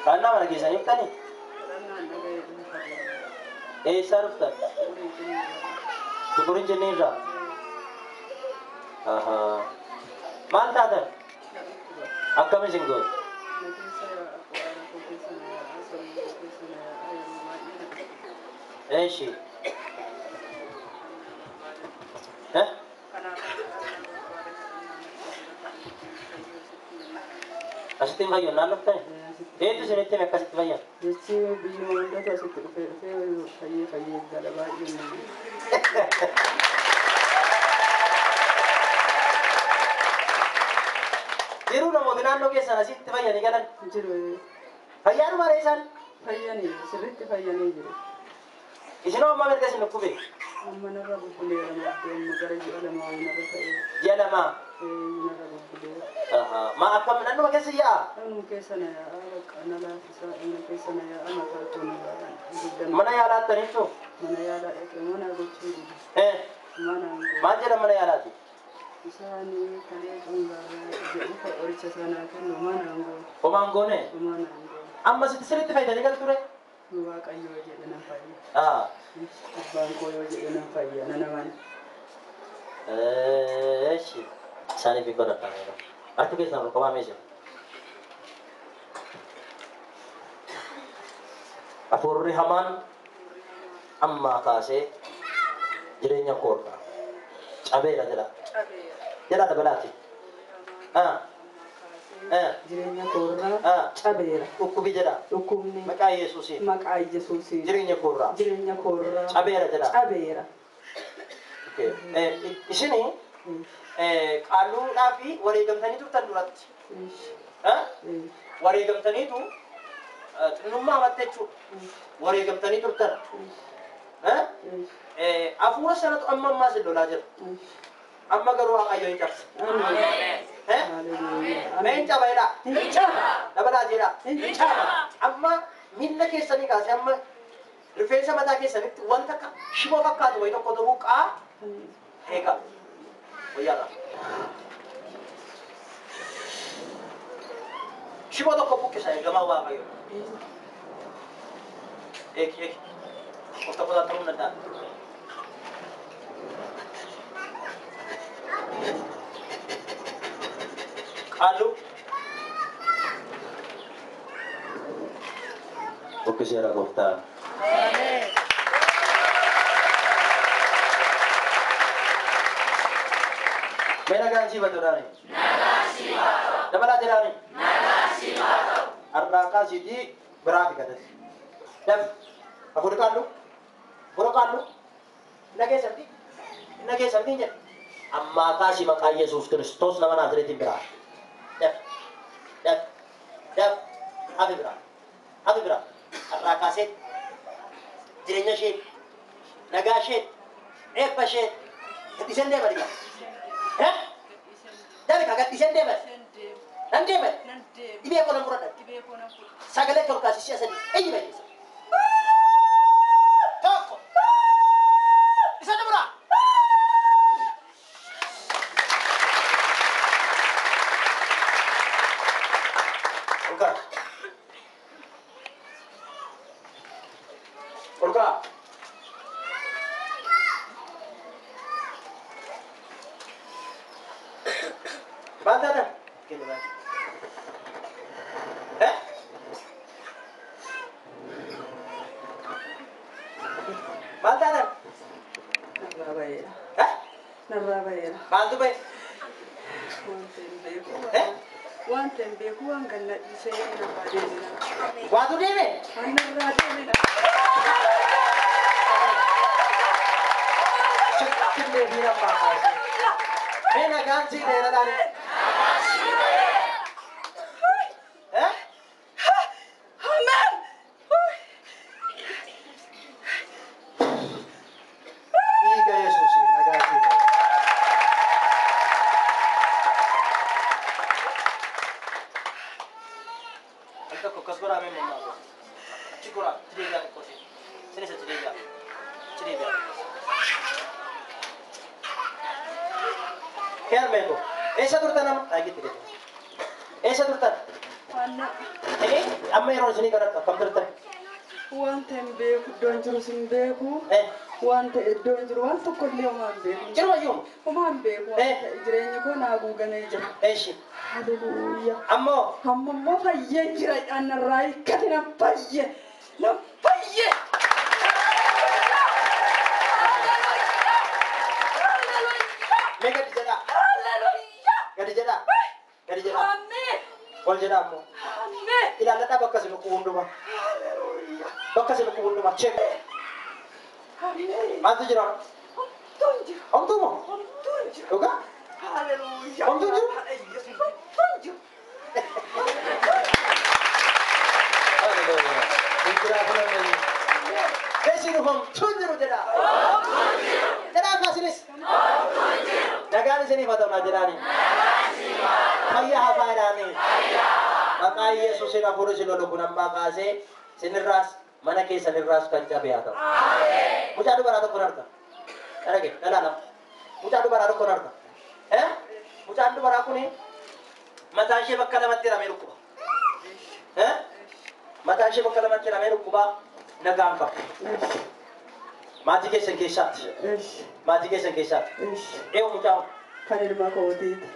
Karena mana kisah ni tani? Sarufta. Tukurin jenira. Aha. Manta ada. Akka mesinggol. Eshi. Hah? Asitin kayo nalok tayo. Itu sinitin may kasit kayo. Jadi beliau dah tak setuju. Saya dalam bayi ni. Jiru na mo dinano ke sana sit kayo ni kanan. Jiru. Kayan mo resan. Kaya ni, serit kaya ni jiru. Isino mo mereka sinu kubi. Mana rabu boleh ramai negara juga ramai negara saya. Jana ma. Mana rabu boleh. Aha. Ma akam nanu ke siya. Anu kesana ya, anak sisa anu kesana ya, anak satu ni. Mana ya alat tadi tu? Mana ya ada mana guci. Mana? Mana mana ya alat? Isa ni kalian enggak jadi kok orica sana kan mana anggo. Pemanggo ne? Mana anggo. Amma sit serit fayda ni kal ture. Dua kayu aja dengan pagi. Ah. Bangko aja dengan pagi. Nanaman. Shit. Sani pikir apa ni? Arti kisah apa kau ambil? Afur Rihaman amma kasih jadinya korban. Abela jela. Jela ada belati. Jadinya korban. Abela. Hukum jela. Hukum ni. Maka Yesusi. Maka Yesusi. Jadinya korban. Jadinya korban. Abela jela. Abela. Okay. Di sini kalau nabi warigam tani itu terdurat. Warigam tani itu numma matecu. Warigam tani itu ter. Afura sana tu amma masih dolajar. Amma garuang ayo hijab. Main coba ya. Coba aja ya. Amma minna kisah ni kasih amma. Referensi mata kisah ni tu wanita kah shibo kakak tu itu kodo buka. Hega. Oh ya lah. Shibo tu kau buka saya gamau apa yo. Ek. Kita pun tahu nada. Kalau oke siapa kota? Mana ganji batu dari? Nagasi batu. Dapat aja dari? Nagasi batu. Arnaka sidi berapa kata? Dan aku dekat lu, borokan lu. Nage serti je. Amma kasih maka Yesus Kristus nama Nazaret berapa? Dan, apa berapa? Arnaka sih, jadinya sih, nagasih, pasih, ketisan dia balik. Jadi kagak desain deh, nanti, ibu aku nak murad, sagale kalau kasih siapa sih, ibu. Kau, di sana murad. Olga. Bantu ada? Kini bantu. Bantu ada? Narabaya. Narabaya. Bantu be. Wan tembe kuang kan nak saya nak badena. Bantu dia be. Narabaya. Cepat dia bilang makasih. Mana ganti dia tadi? Kaya meko. Esa turta nama lagi tidak. Esa turta. Anna Amma yeroo isinii kadhadhu akkam turtan? wanta hin beeku iddoon jiru sin beeku. Wanta iddoon jiru waan tokko illee homaa hin beeku. Jirmayyuu? Homaa hin beeku. Jireenyi koo naa guugamee jira. Eeshi. Haleluuyaa. Ammoo fayyee jira anarraa hiikkate nan fayye. Nan fayye. Mee gadi jedhaa. Gadi jedhaa. Gadi jedhaa. Ol jedhaa ammoo. Ilaalladhaa bakka isin ukkuu hundumaa. Bakka isin ukkuu hundumaa. Cheek. Maaltu jira? Homtuu moo? Dhugaa? Homtuu jiru? Isin homtuu jiru jedhaa. Jedhaa kaasinis. Nagaan isiniif haa ta'u naa jedhaani. Fayyaa haa faayidhaani. Maqaa Yesuusiin hafuurri isin lolu kun ammaa kaasee isinirraas mana keessanirraas kan cabe haa ta'u. Mucaa dubaraa tokkoon arga. Dhagee dhalaala. Mucaa dubaraa tokkoon arga. Mucaan dubaraa kuni mataa ishee bakka lamatti hiramee dhukkuba. Mataa ishee bakka lamatti hiramee dhukkuba nagaan qaba. Maatii keessan keessaatti. Maatii keessan keessaatti. Eewu mucaa Kan ilma kootiiti.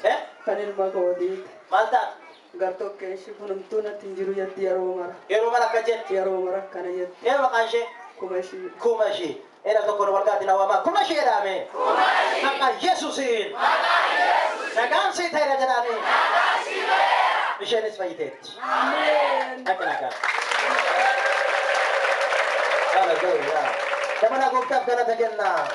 Kan ilma kootiiti. maal ta'a? Gartokkee ishee kunumtuu natti hin jiru jetti yeroo mara. Yeroo mara akka jetti. Yeroo mara akkana jetti. Ee maqaan ishee? Kumashii. Kumashii. Eera tokkoon walgaatiin hawwamaa Kumashii jedhame. Maqaa Yesuusiin. Nagaan sii ta'eera jedhaanii. Isheenis fayyiteetti. Akka nagaa. Haleluuyaa. Dabala gooftaaf galata kennaa.